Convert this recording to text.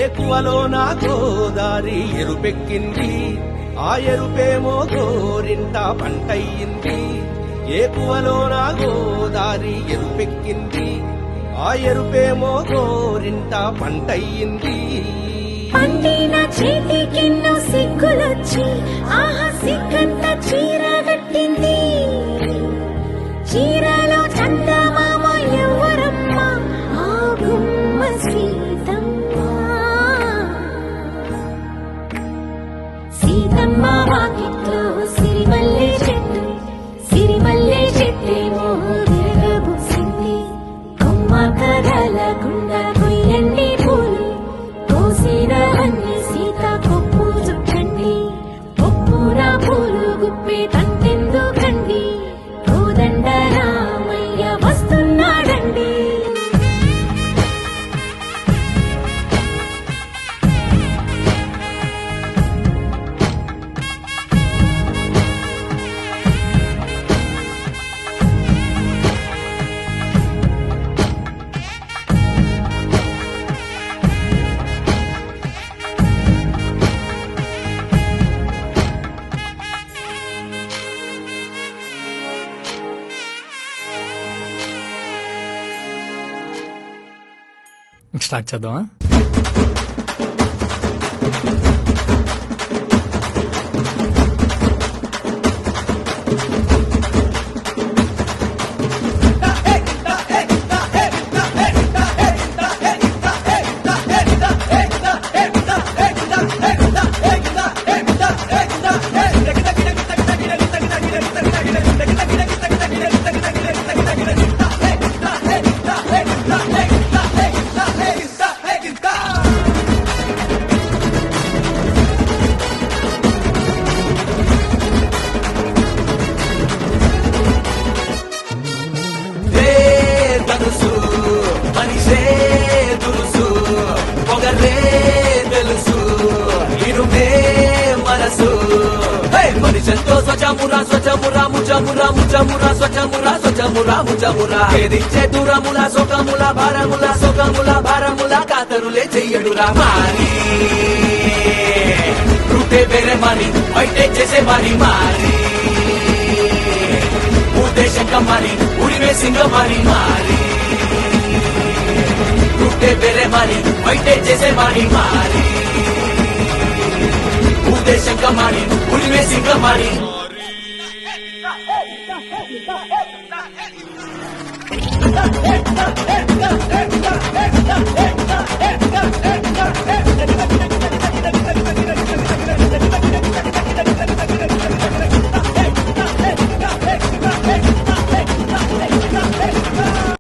ఏకువలో నా గోదారి ఎరుపెక్కింది, ఆ ఎరుపేమో గోరింట పంటయ్యింది. ఏకువలో నా గోదారి ఎరుపెక్కింది, ఆ ఎరుపేమో గోరింట పంటయ్యింది. పండిన చేతికెన్నో సిగ్గులొచ్చి ఆహా సిగ్గంత చీర కట్టింది. చీరలో చందమామ ఎవరమ్మ, ఆ గుమ్మ సీతమ్మ. సీతమ్మ వాకిట్లో సిరిమల్లె చెట్టు, సిరిమల్లె చెట్టేమో తిరగబూసింది. కొమ్మ కదలకుండా కొయ్యండి పూలు, కోసినవన్నీ సీత కొప్పు చుట్టండి. కొప్పున పూలు గుప్పే తంతెందుకండి, కోదండ రామయ్య వస్తున్నాడండి. స్టార్ట్ చేద్దామా? మనిషే దురుసు, పొగరే తెలుసు, ఇరుమే మనసు. మనిషంతో స్వచమురా స్వచమురా ముచమురా ముచమురా స్వచమురా స్వచమురా ముచమురా. ఏదిచ్చే దూరముల సొకముల భారముల సొకముల భారముల కాతరులే చెయ్యడురా. మారి రూటే వేరే మారి, బయటే చేసే మారి మారి. ఉద్దేశం కమ్మారి, ఉడివే సింగ మారి మారి. రూటే వేరే మారి, బయటే చేసే మారి మారి. ఉద్దేశం కమ్మారి, ఉడివే సింగ మారి. Hey!